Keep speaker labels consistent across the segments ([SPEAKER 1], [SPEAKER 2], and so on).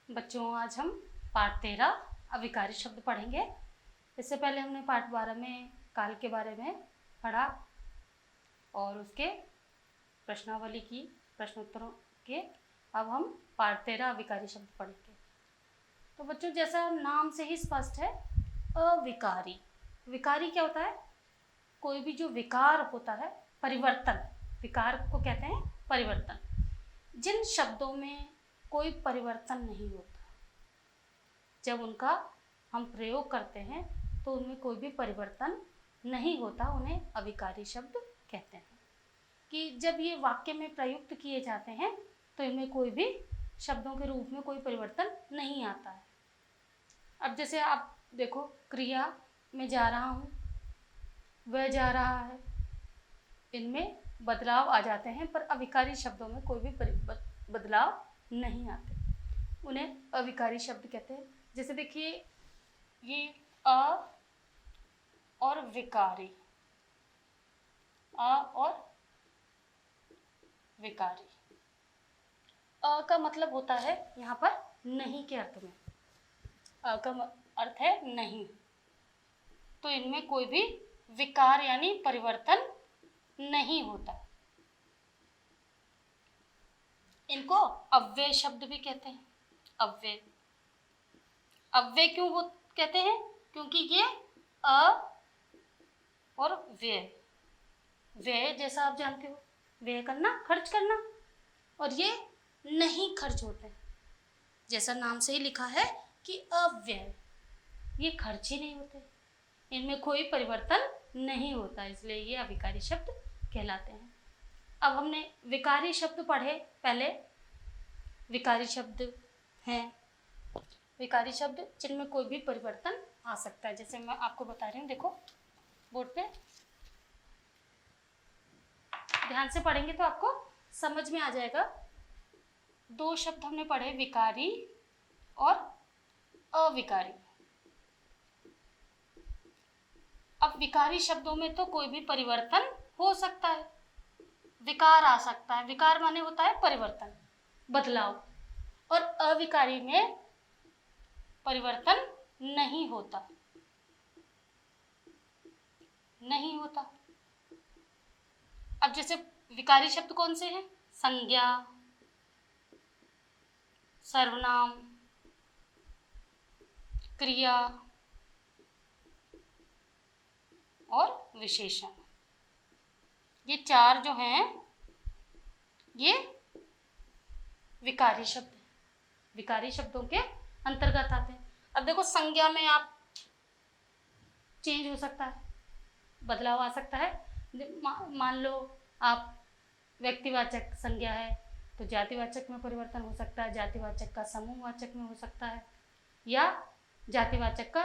[SPEAKER 1] बच्चों, आज हम पाठ 13 अविकारी शब्द पढ़ेंगे। इससे पहले हमने पाठ 12 में काल के बारे में पढ़ा और उसके प्रश्नावली की, प्रश्नोत्तरों के। अब हम पाठ 13 अविकारी शब्द पढ़ेंगे। तो बच्चों, जैसा नाम से ही स्पष्ट है, अविकारी। विकारी क्या होता है? कोई भी जो विकार होता है, परिवर्तन, विकार को कहते हैं परिवर्तन। जिन शब्दों में कोई परिवर्तन नहीं होता, जब उनका हम प्रयोग करते हैं तो उनमें कोई भी परिवर्तन नहीं होता, उन्हें अविकारी शब्द कहते हैं। कि जब ये वाक्य में प्रयुक्त किए जाते हैं तो इनमें कोई भी शब्दों के रूप में कोई परिवर्तन नहीं आता है। अब जैसे आप देखो, क्रिया में जा रहा हूँ, वह जा रहा है, इनमें बदलाव आ जाते हैं, पर अविकारी शब्दों में कोई भी बदलाव नहीं आते, उन्हें अविकारी शब्द कहते हैं। जैसे देखिए, ये अ और विकारी, अ और विकारी। अ का मतलब होता है यहाँ पर नहीं के अर्थ में, अ का अर्थ है नहीं, तो इनमें कोई भी विकार यानी परिवर्तन नहीं होता। इनको अव्यय शब्द भी कहते हैं। अव्यय, अव्यय क्यों कहते हैं? क्योंकि ये अ और व्यय, व्यय जैसा आप जानते हो, व्यय करना, खर्च करना, और ये नहीं खर्च होते हैं। जैसा नाम से ही लिखा है कि अव्यय, ये खर्च ही नहीं होते, इनमें कोई परिवर्तन नहीं होता, इसलिए ये अविकारी शब्द कहलाते हैं। अब हमने विकारी शब्द पढ़े पहले। विकारी शब्द हैं विकारी शब्द जिनमें कोई भी परिवर्तन आ सकता है। जैसे मैं आपको बता रही हूँ, देखो बोर्ड पे, ध्यान से पढ़ेंगे तो आपको समझ में आ जाएगा। दो शब्द हमने पढ़े, विकारी और अविकारी। अब विकारी शब्दों में तो कोई भी परिवर्तन हो सकता है, विकार आ सकता है। विकार माने होता है परिवर्तन, बदलाव, और अविकारी में परिवर्तन नहीं होता, नहीं होता। अब जैसे विकारी शब्द कौन से हैं? संज्ञा, सर्वनाम, क्रिया और विशेषण। ये चार जो हैं ये विकारी शब्द हैं, विकारी शब्दों के अंतर्गत आते हैं। अब देखो, संज्ञा में आप चेंज हो सकता है, बदलाव आ सकता है। मान लो आप व्यक्तिवाचक संज्ञा है तो जातिवाचक में परिवर्तन हो सकता है, जातिवाचक का समूहवाचक में हो सकता है, या जातिवाचक का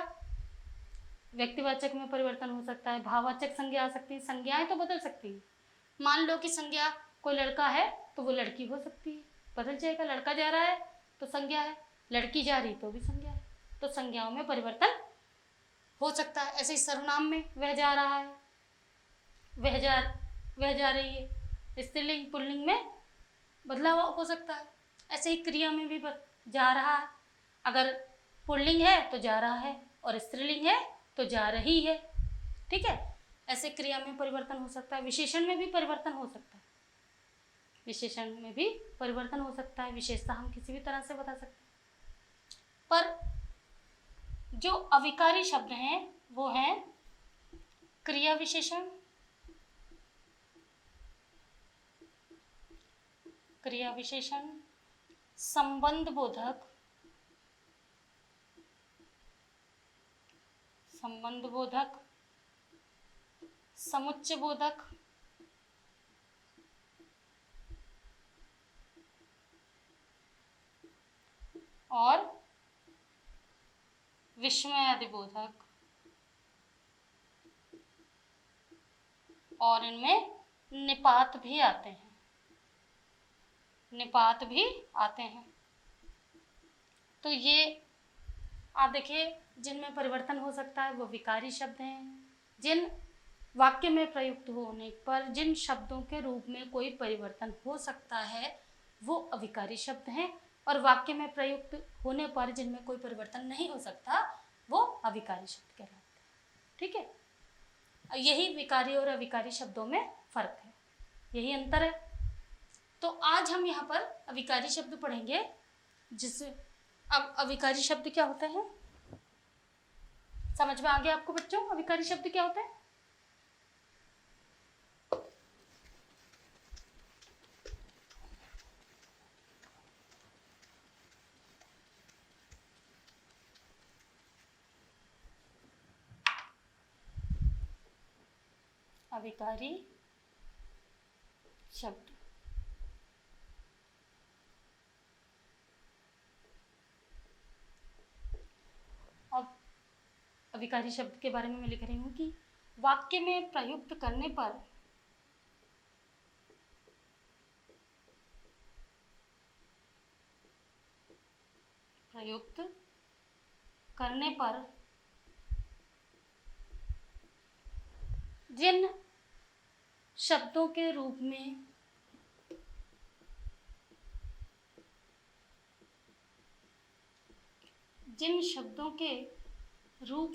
[SPEAKER 1] व्यक्तिवाचक में परिवर्तन हो सकता है। भाववाचक संज्ञा आ सकती है, संज्ञाएं तो बदल सकती है। मान लो कि संज्ञा कोई लड़का है तो वो लड़की हो सकती है, बदल जाएगा। लड़का जा रहा है तो संज्ञा है, लड़की जा रही तो भी संज्ञा है, तो संज्ञाओं में परिवर्तन हो सकता है। ऐसे ही सर्वनाम में वह जा रहा है, वह जा रही है, स्त्रीलिंग पुल्लिंग में बदलाव हो सकता है। ऐसे ही क्रिया में भी जा रहा है, अगर पुल्लिंग है तो जा रहा है और स्त्रीलिंग है तो जा रही है, ठीक है। ऐसे क्रिया में परिवर्तन हो सकता है। विशेषण में भी परिवर्तन हो सकता है, विशेषण में भी परिवर्तन हो सकता है। विशेषता हम किसी भी तरह से बता सकते हैं। पर जो अविकारी शब्द हैं वो हैं क्रिया विशेषण, क्रिया विशेषण, संबंध बोधक, संबंध बोधक, समुच्चय बोधक, और विस्मयादि बोधक, और इनमें निपात भी आते हैं, निपात भी आते हैं। तो ये आप देखिए, जिनमें परिवर्तन हो सकता है वो विकारी शब्द हैं। जिन वाक्य में प्रयुक्त होने पर जिन शब्दों के रूप में कोई परिवर्तन हो सकता है वो अविकारी शब्द हैं। और वाक्य में प्रयुक्त होने पर जिनमें कोई परिवर्तन नहीं हो सकता वो अविकारी शब्द कहलाते हैं। ठीक है, यही विकारी और अविकारी शब्दों में फर्क है, यही अंतर है। तो आज हम यहाँ पर अविकारी शब्द पढ़ेंगे, जिस अब अविकारी शब्द क्या होता है समझ में आ गया आपको बच्चों? अविकारी शब्द क्या होता है? अविकारी शब्द अब अविकारी शब्द के बारे में मैं लिख रही हूँ कि वाक्य में प्रयुक्त करने पर जिन शब्दों के रूप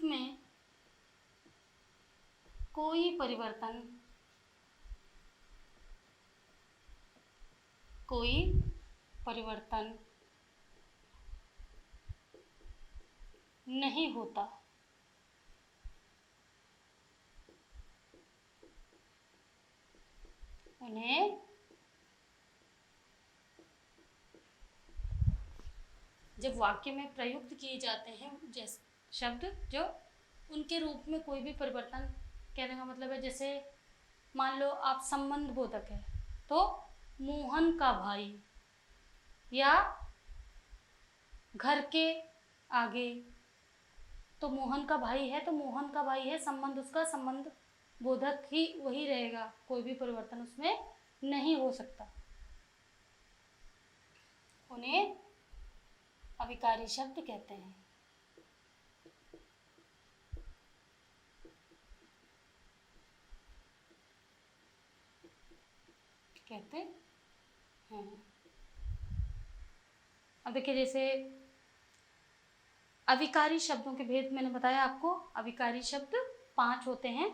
[SPEAKER 1] में कोई परिवर्तन नहीं होता, उन्हें जब वाक्य में प्रयुक्त किए जाते हैं जैसे शब्द जो उनके रूप में कोई भी परिवर्तन, कहने का मतलब है जैसे मान लो आप संबंध बोधक है तो मोहन का भाई, या घर के आगे तो मोहन का भाई है तो मोहन का भाई है, संबंध उसका संबंध बोधक ही वही रहेगा, कोई भी परिवर्तन उसमें नहीं हो सकता, उन्हें अविकारी शब्द कहते हैं। अब देखिए जैसे अविकारी शब्दों के भेद मैंने बताया आपको, अविकारी शब्द 5 होते हैं।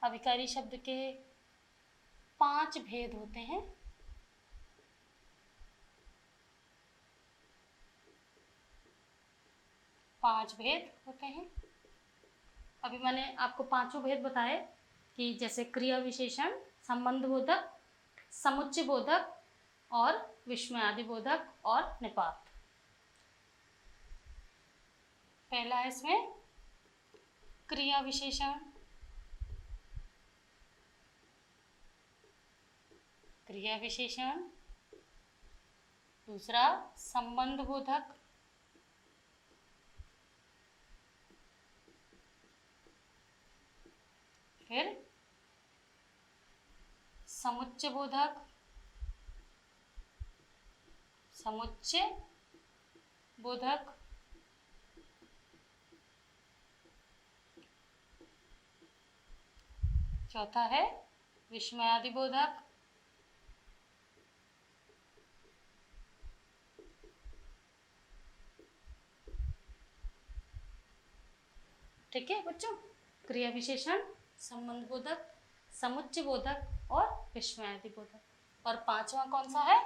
[SPEAKER 1] अविकारी शब्द के 5 भेद होते हैं। अभी मैंने आपको 5 भेद बताए कि जैसे क्रिया विशेषण, संबंध बोधक, समुच्चय बोधक और विस्मयादि बोधक और निपात। पहला है इसमें क्रिया विशेषण, दूसरा संबंध बोधक, फिर समुच्चय बोधक, चौथा है विस्मयादि बोधक, ठीक है बच्चों, क्रिया विशेषण, संबंध बोधक, समुच्चय बोधक और विस्मयादि बोधक, और 5वां कौन सा है?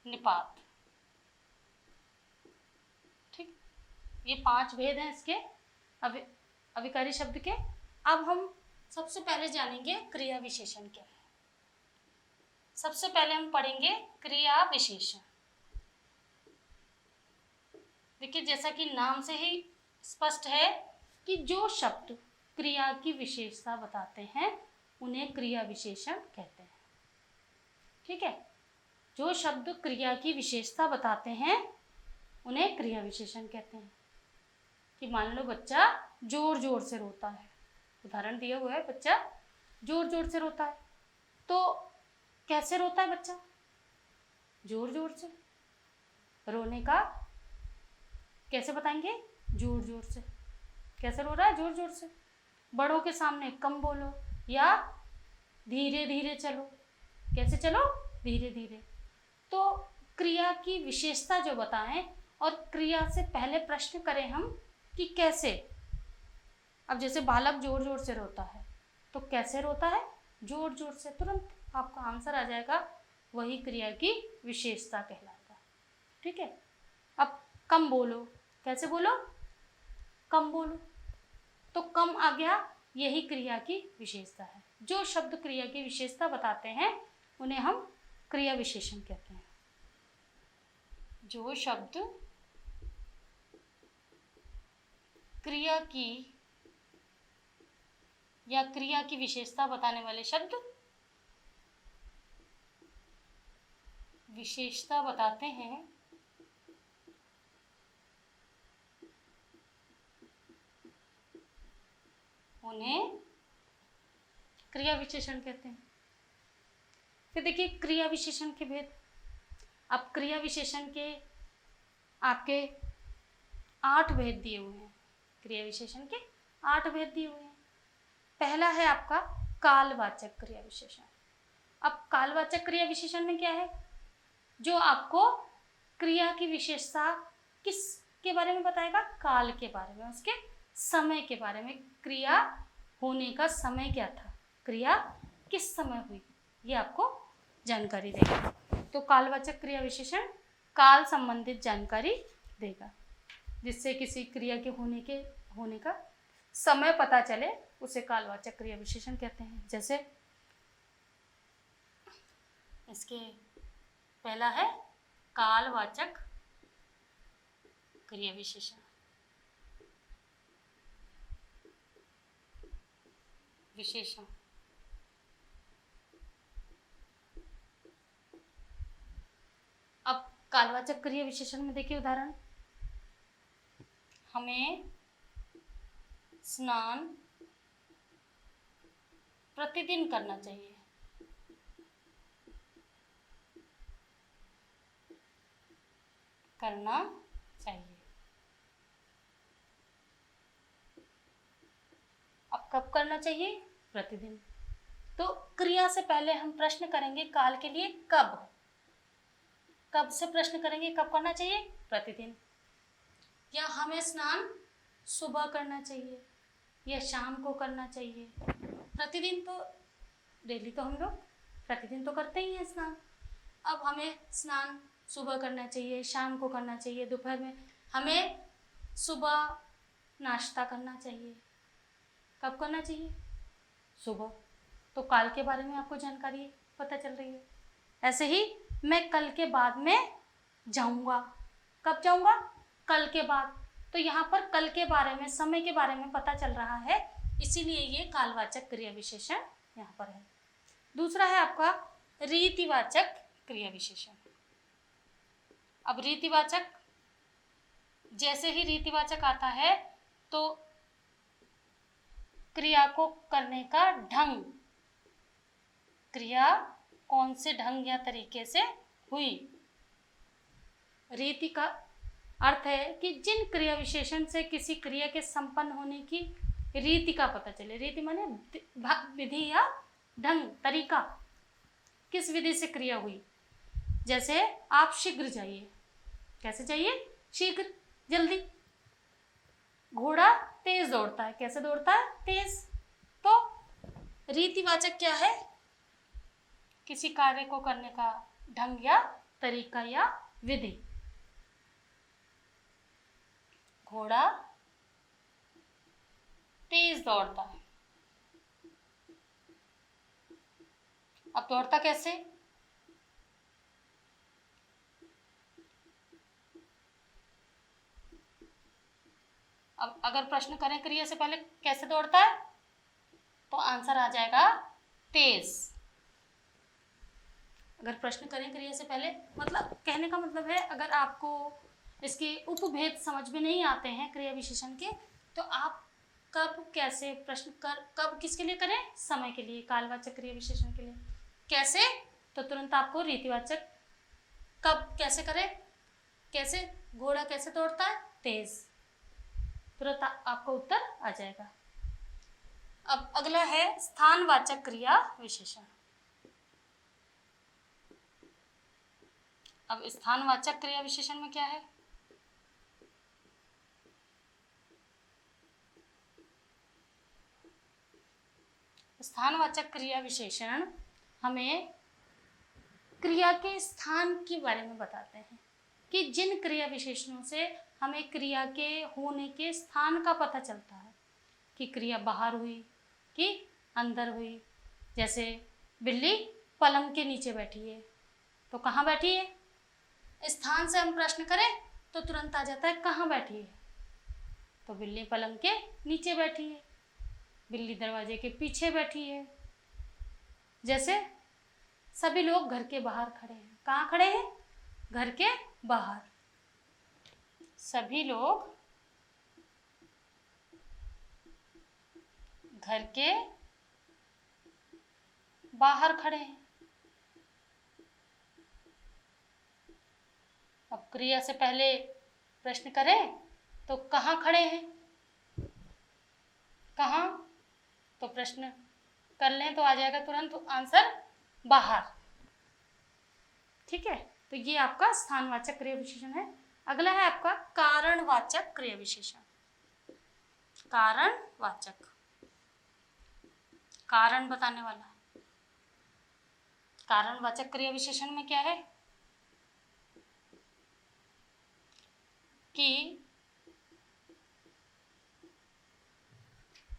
[SPEAKER 1] निपात। ठीक, ये 5 भेद हैं इसके अविकारी शब्द के। अब हम सबसे पहले जानेंगे क्रिया विशेषण क्या है। सबसे पहले हम पढ़ेंगे क्रिया विशेषण। देखिए जैसा कि नाम से ही स्पष्ट है कि जो शब्द क्रिया की विशेषता बताते हैं उन्हें क्रिया विशेषण कहते हैं। ठीक है, जो शब्द क्रिया की विशेषता बताते हैं उन्हें क्रिया विशेषण कहते हैं। कि मान लो बच्चा जोर जोर से रोता है, उदाहरण दिया हुआ है, बच्चा जोर जोर से रोता है, तो कैसे रोता है बच्चा? जोर जोर से। रोने का कैसे बताएंगे? जोर जोर से। कैसे रो रहा है? जोर जोर से। बड़ों के सामने कम बोलो या धीरे धीरे चलो। कैसे चलो? धीरे धीरे। तो क्रिया की विशेषता जो बताएं और क्रिया से पहले प्रश्न करें हम कि कैसे। अब जैसे बालक जोर जोर से रोता है, तो कैसे रोता है? जोर जोर से। तुरंत आपका आंसर आ जाएगा, वही क्रिया की विशेषता कहलाएगा। ठीक है। अब कम बोलो, कैसे बोलो? कम बोलो, तो कम आ गया, यही क्रिया की विशेषता है। जो शब्द क्रिया की विशेषता बताते हैं उन्हें हम क्रिया विशेषण कहते हैं। जो शब्द क्रिया की या क्रिया की विशेषता बताने वाले शब्द विशेषता बताते हैं उन्हें क्रिया विशेषण कहते हैं। फिर देखिए क्रिया विशेषण के भेद। अब क्रिया विशेषण के आपके 8 भेद दिए हुए हैं। क्रिया विशेषण के 8 भेद दिए हुए हैं। पहला है आपका कालवाचक क्रिया विशेषण। अब कालवाचक क्रिया विशेषण में क्या है? जो आपको क्रिया की विशेषता किसके बारे में बताएगा? काल के बारे में, उसके समय के बारे में। क्रिया होने का समय क्या था, क्रिया किस समय हुई, ये आपको जानकारी देगा। तो कालवाचक क्रिया विशेषण काल संबंधित जानकारी देगा, जिससे किसी क्रिया के होने का समय पता चले, उसे कालवाचक क्रिया विशेषण कहते हैं। जैसे इसके पहला है कालवाचक क्रिया विशेषण। अब कालवाचक क्रिया विशेषण में देखिए उदाहरण, हमें स्नान प्रतिदिन करना चाहिए। करना चाहिए। अब कब करना चाहिए? प्रतिदिन। तो क्रिया से पहले हम प्रश्न करेंगे काल के लिए कब। कब से प्रश्न करेंगे, कब करना चाहिए? प्रतिदिन। या हमें स्नान सुबह करना चाहिए या शाम को करना चाहिए। प्रतिदिन तो डेली तो हम लोग प्रतिदिन तो करते ही हैं स्नान। अब हमें स्नान सुबह करना चाहिए, शाम को करना चाहिए, दोपहर में। हमें सुबह नाश्ता करना चाहिए। कब करना चाहिए? सुबह। तो काल के बारे में आपको जानकारी पता चल रही है। ऐसे ही मैं कल के बाद में जाऊंगा। कब जाऊंगा? कल के बाद। तो यहाँ पर कल के बारे में, समय के बारे में पता चल रहा है, इसीलिए ये कालवाचक क्रिया विशेषण यहाँ पर है। दूसरा है आपका रीतिवाचक क्रिया विशेषण। अब रीतिवाचक, जैसे ही रीतिवाचक आता है तो क्रिया को करने का ढंग, क्रिया कौन से ढंग या तरीके से हुई। रीति का अर्थ है कि जिन क्रिया विशेषण से किसी क्रिया के संपन्न होने की रीति का पता चले। रीति माने विधि या ढंग, तरीका, किस विधि से क्रिया हुई। जैसे आप शीघ्र जाइए। कैसे जाइए? शीघ्र, जल्दी। घोड़ा तेज दौड़ता है। कैसे दौड़ता है? तेज। तो रीतिवाचक क्या है? किसी कार्य को करने का ढंग या तरीका या विधि। घोड़ा तेज दौड़ता है। अब दौड़ता कैसे? अब अगर प्रश्न करें क्रिया से पहले कैसे दौड़ता है, तो आंसर आ जाएगा तेज। अगर प्रश्न करें क्रिया से पहले, मतलब कहने का मतलब है, अगर आपको इसके उपभेद समझ में नहीं आते हैं क्रिया विशेषण के, तो आप कब कैसे प्रश्न कब किसके लिए करें? समय के लिए, कालवाचक क्रिया विशेषण के लिए। कैसे? तो तुरंत आपको रीतिवाचक कब कैसे करें, कैसे घोड़ा कैसे दौड़ता है? तेज। तुरंत आपको उत्तर आ जाएगा। अब अगला है स्थानवाचक क्रिया विशेषण। अब स्थानवाचक क्रिया विशेषण में क्या है? स्थानवाचक क्रिया विशेषण हमें क्रिया के स्थान के बारे में बताते हैं कि जिन क्रिया विशेषणों से हमें क्रिया के होने के स्थान का पता चलता है कि क्रिया बाहर हुई कि अंदर हुई। जैसे बिल्ली पलंग के नीचे बैठी है, तो कहाँ बैठी है? स्थान से हम प्रश्न करें तो तुरंत आ जाता है कहाँ बैठी है, तो बिल्ली पलंग के नीचे बैठी है। बिल्ली दरवाजे के पीछे बैठी है। जैसे सभी लोग घर के बाहर खड़े हैं। कहाँ खड़े हैं? घर के बाहर। सभी लोग घर के बाहर खड़े हैं। अब क्रिया से पहले प्रश्न करें तो कहाँ खड़े हैं? कहाँ? तो प्रश्न कर लें तो आ जाएगा तुरंत आंसर बाहर। ठीक है, तो ये आपका स्थानवाचक क्रिया विशेषण है। अगला है आपका कारणवाचक क्रिया विशेषण। कारणवाचक, कारण बताने वाला। कारणवाचक क्रिया विशेषण में क्या है कि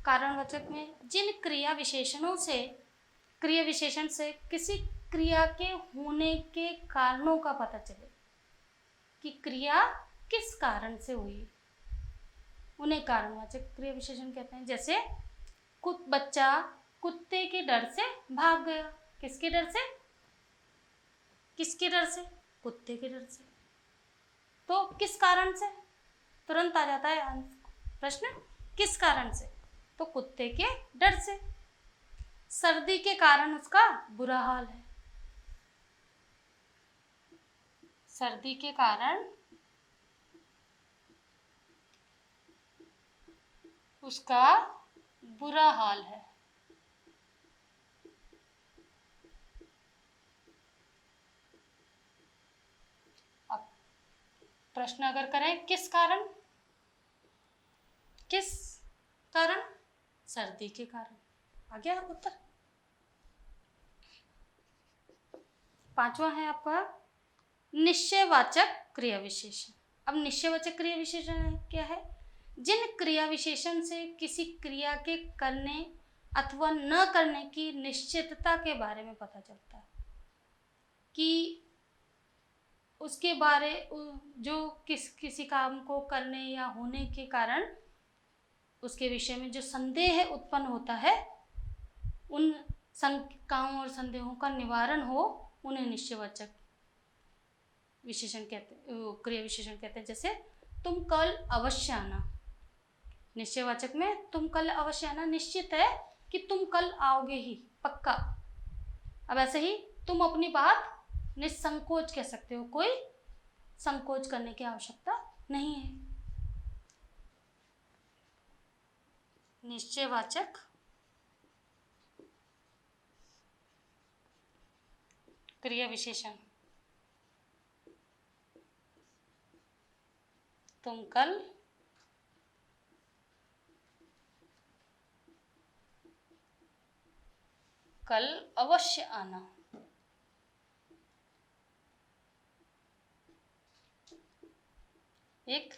[SPEAKER 1] कारणवाचक में जिन क्रिया विशेषण से किसी क्रिया के होने के कारणों का पता चले कि क्रिया किस कारण से हुई, उन्हें कारणवाचक क्रिया विशेषण कहते हैं। जैसे बच्चा कुत्ते के डर से भाग गया। किसके डर से? किसके डर से? कुत्ते के डर से। तो किस कारण से? तुरंत आ जाता है प्रश्न किस कारण से, तो कुत्ते के डर से। सर्दी के कारण उसका बुरा हाल है। सर्दी के कारण उसका बुरा हाल है। अब प्रश्न अगर करें किस कारण, किस कारण? सर्दी के कारण। आ गया उत्तर। पांचवा है आपका निश्चयवाचक क्रिया विशेषण। अब निश्चयवाचक क्रिया विशेषण क्या है? जिन क्रिया विशेषण से किसी क्रिया के करने अथवा न करने की निश्चितता के बारे में पता चलता है कि उसके बारे जो किसी काम को करने या होने के कारण उसके विषय में जो संदेह उत्पन्न होता है, उन शंकाओं और संदेहों का निवारण हो, उन्हें निश्चयवाचक विशेषण कहते हैं, क्रिया विशेषण कहते हैं। जैसे तुम कल अवश्य आना। निश्चयवाचक में तुम कल अवश्य आना निश्चित है कि तुम कल आओगे ही, पक्का। अब ऐसे ही तुम अपनी बात निसंकोच कह सकते हो, कोई संकोच करने की आवश्यकता नहीं है। निश्चयवाचक क्रिया विशेषण। तुम कल अवश्य आना। एक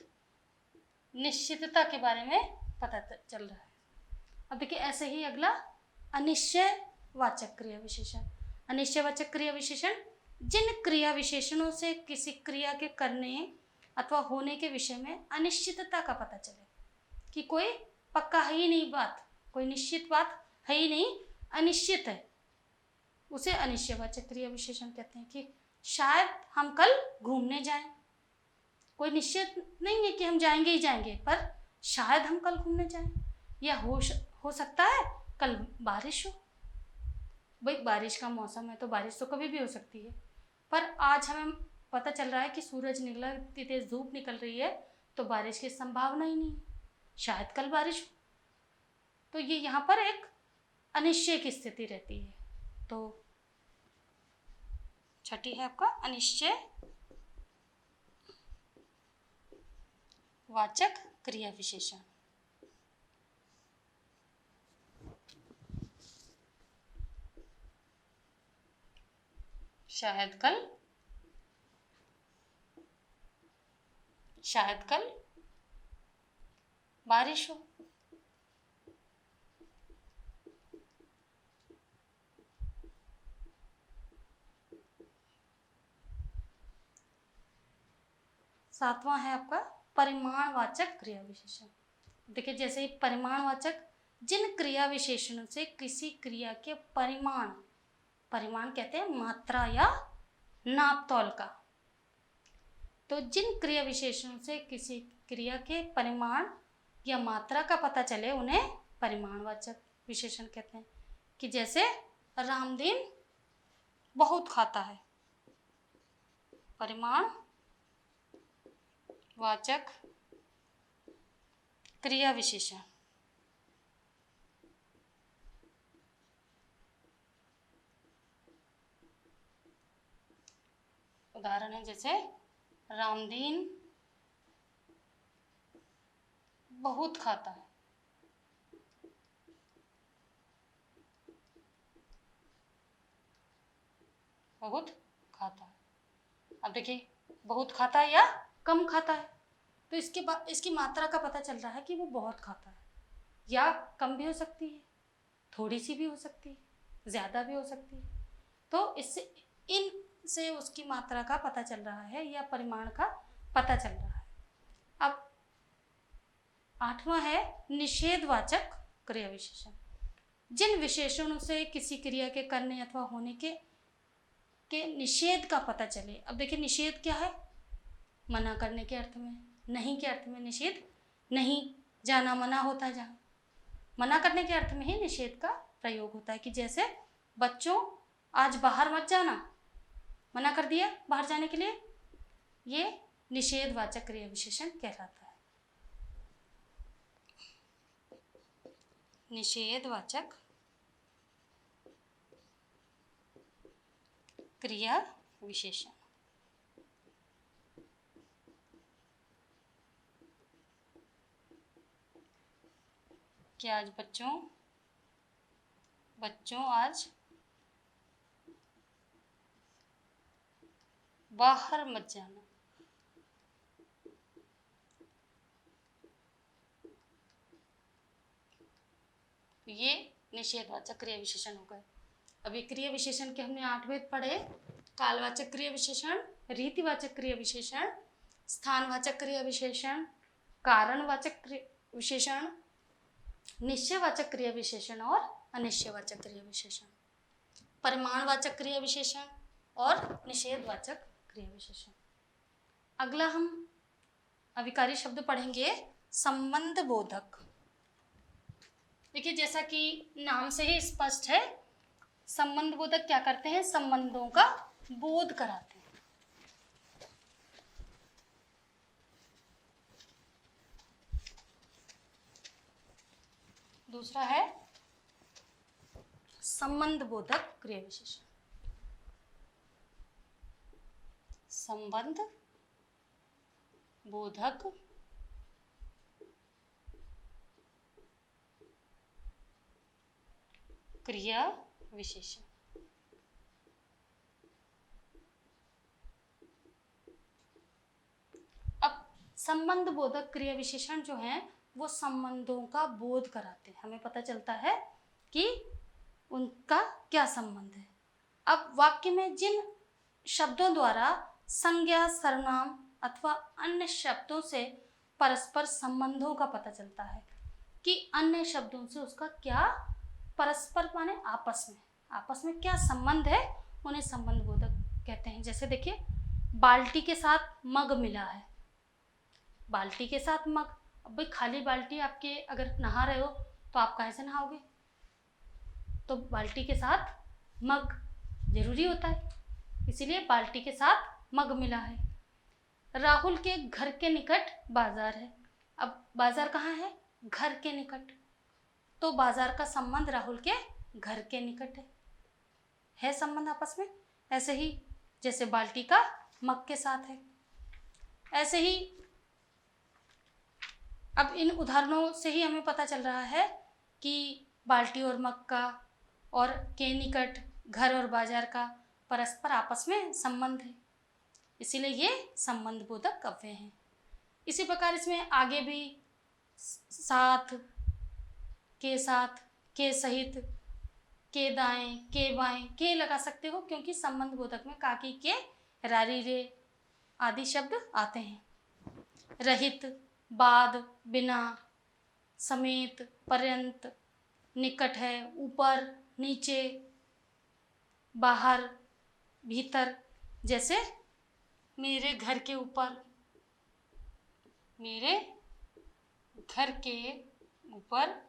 [SPEAKER 1] निश्चितता के बारे में पता चल रहा है। अब देखिए ऐसे ही अगला अनिश्चयवाचक क्रिया विशेषण। अनिश्चयवाचक क्रिया विशेषण जिन क्रिया विशेषणों से किसी क्रिया के करने अथवा होने के विषय में अनिश्चितता का पता चले कि कोई पक्का है ही नहीं बात, कोई निश्चित बात है ही नहीं, अनिश्चित है, उसे अनिश्चयवाचक क्रिया विशेषण कहते हैं। कि शायद हम कल घूमने जाएं, कोई निश्चित नहीं है कि हम जाएंगे ही जाएंगे, पर शायद हम कल घूमने जाएं, या हो सकता है कल बारिश हो। भाई बारिश का मौसम है तो बारिश तो कभी भी हो सकती है, पर आज हमें पता चल रहा है कि सूरज निकला, इतनी तेज धूप निकल रही है, तो बारिश की संभावना ही नहीं है, शायद कल बारिश हो। तो ये यहाँ पर एक अनिश्चय की स्थिति रहती है। तो छठी है आपका अनिश्चय वाचक क्रिया विशेषण। शायद कल बारिश हो। सातवां है आपका परिमाणवाचक क्रिया विशेषण। देखिए, जैसे ही परिमाणवाचक, जिन क्रिया विशेषणों से किसी क्रिया के परिमाण कहते हैं मात्रा या नाप तौल का, तो जिन क्रिया विशेषणों से किसी क्रिया के परिमाण या मात्रा का पता चले उन्हें परिमाणवाचक विशेषण कहते हैं। कि जैसे रामदीन बहुत खाता है, परिमाणवाचक क्रिया विशेषण। उदाहरण है जैसे रामदीन बहुत खाता है। बहुत खाता है। अब देखिए, बहुत खाता है या कम खाता है, तो इसकी मात्रा का पता चल रहा है कि वो बहुत खाता है, या कम भी हो सकती है, थोड़ी सी भी हो सकती है, ज़्यादा भी हो सकती है। तो इनसे उसकी मात्रा का पता चल रहा है या परिमाण का पता चल रहा है। अब आठवां है निषेधवाचक क्रिया विशेषण। जिन विशेषणों से किसी क्रिया के करने अथवा होने के निषेध का पता चले। अब देखिए, निषेध क्या है? मना करने के अर्थ में, नहीं के अर्थ में निषेध, नहीं जाना मना होता है। जहाँ मना करने के अर्थ में ही निषेध का प्रयोग होता है। कि जैसे बच्चों आज बाहर मत जाना, मना कर दिया बाहर जाने के लिए, ये निषेधवाचक क्रिया विशेषण कहलाता है। निषेधवाचक क्रिया विशेषण। कि आज बच्चों आज बाहर मत जाना। ये निषेधवाचक क्रिया विशेषण हो गए। अभी क्रिया विशेषण के हमने 8 भेद पढ़े। कालवाचक क्रिया विशेषण, रीतिवाचक क्रिया विशेषण, स्थानवाचक क्रिया विशेषण, कारणवाचक क्रिया विशेषण, निश्चयवाचक क्रिया विशेषण और अनिश्चयवाचक क्रिया विशेषण, परिमाणवाचक क्रिया विशेषण और निषेधवाचक क्रिया विशेषण। अगला हम अविकारी शब्द पढ़ेंगे संबंध बोधक। देखिए, जैसा कि नाम से ही स्पष्ट है, संबंध बोधक क्या करते हैं? संबंधों का बोध कराते हैं। दूसरा है संबंध बोधक क्रिया विशेषण। संबंध बोधक क्रिया विशेषण। अब संबंध बोधक क्रिया विशेषण जो हैं वो संबंधों का बोध कराते हैं। हमें पता चलता है कि उनका क्या संबंध है। अब वाक्य में जिन शब्दों द्वारा संज्ञा, सर्वनाम अथवा अन्य शब्दों से परस्पर संबंधों का पता चलता है कि अन्य शब्दों से उसका क्या परस्पर माने आपस में क्या संबंध है, उन्हें संबंध बोधक कहते हैं। जैसे देखिए, बाल्टी के साथ मग मिला है। बाल्टी के साथ मग, अब भाई खाली बाल्टी आपके अगर नहा रहे हो तो आप कैसे नहाओगे? तो बाल्टी के साथ मग जरूरी होता है, इसीलिए बाल्टी के साथ मग मिला है। राहुल के घर के निकट बाजार है। अब बाजार कहाँ है? घर के निकट, तो बाजार का संबंध राहुल के घर के निकट है संबंध आपस में। ऐसे ही जैसे बाल्टी का मग के साथ है, ऐसे ही अब इन उदाहरणों से ही हमें पता चल रहा है कि बाल्टी और मग का और के निकट घर और बाजार का परस्पर आपस में संबंध है, इसीलिए ये संबंध बोधक अव्यय हैं। इसी प्रकार इसमें आगे भी साथ, के साथ, के सहित, के दाएं, के बाएं, के लगा सकते हो, क्योंकि संबंध बोधक में काकी, के, रारी, रे आदि शब्द आते हैं। रहित, बाद, बिना, समेत, पर्यंत, निकट है, ऊपर, नीचे, बाहर, भीतर, जैसे मेरे घर के ऊपर, मेरे घर के ऊपर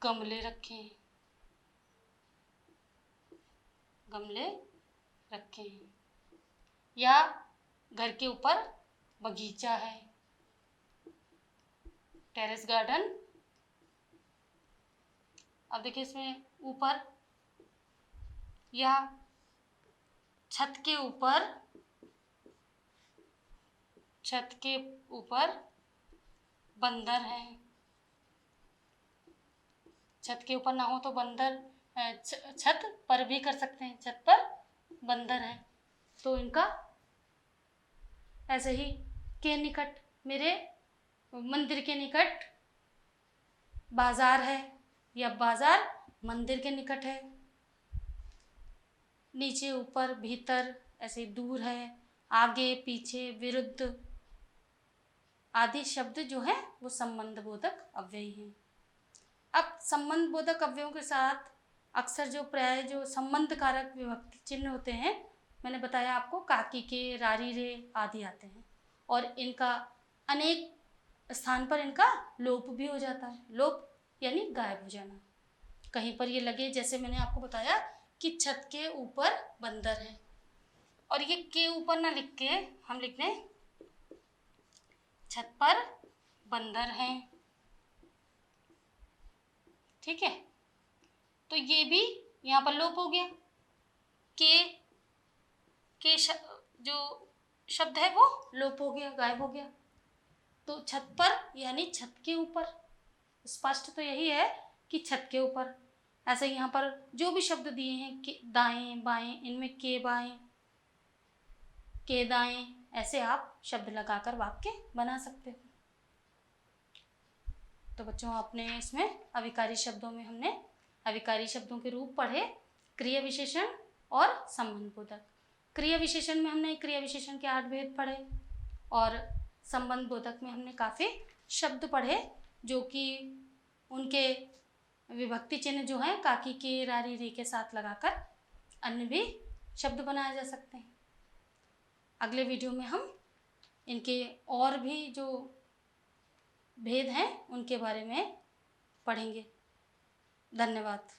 [SPEAKER 1] गमले रखे हैं, गमले रखे हैं, या घर के ऊपर बगीचा है, टेरेस गार्डन। अब देखिए इसमें ऊपर या छत के ऊपर, छत के ऊपर बंदर है, छत के ऊपर ना हो तो बंदर छत पर भी कर सकते हैं, छत पर बंदर है, तो इनका ऐसे ही के निकट, मेरे मंदिर के निकट बाजार है, या बाजार मंदिर के निकट है, नीचे, ऊपर, भीतर, ऐसे दूर है, आगे, पीछे, विरुद्ध आदि शब्द जो है वो संबंध बोधक अव्यय हैं। अब संबंध बोधक अव्ययों के साथ अक्सर जो प्राय जो संबंध कारक विभक्ति चिन्ह होते हैं, मैंने बताया आपको काकी, के, रारी, रे आदि आते हैं, और इनका अनेक स्थान पर इनका लोप भी हो जाता है। लोप यानी गायब हो जाना। कहीं पर ये लगे, जैसे मैंने आपको बताया कि छत के ऊपर बंदर है, और ये के ऊपर ना लिख के हम लिख दें छत पर बंदर हैं, ठीक है, तो ये भी यहाँ पर लोप हो गया। के जो शब्द है वो लोप हो गया, गायब हो गया। तो छत पर यानी छत के ऊपर, स्पष्ट तो यही है कि छत के ऊपर। ऐसे यहाँ पर जो भी शब्द दिए हैं कि दाएं, बाएं, इनमें के बाएं, के दाएं, ऐसे आप शब्द लगाकर वाक्य बना सकते हो। तो बच्चों, आपने इसमें अविकारी शब्दों में हमने अविकारी शब्दों के रूप पढ़े, क्रिया विशेषण और संबंध बोधक। क्रिया विशेषण में हमने क्रिया विशेषण के 8 भेद पढ़े, और संबंध बोधक में हमने काफ़ी शब्द पढ़े जो कि उनके विभक्ति चिन्ह जो हैं काकी, के, रारी, रे के साथ लगाकर अन्य भी शब्द बनाए जा सकते हैं। अगले वीडियो में हम इनके और भी जो भेद हैं उनके बारे में पढ़ेंगे। धन्यवाद।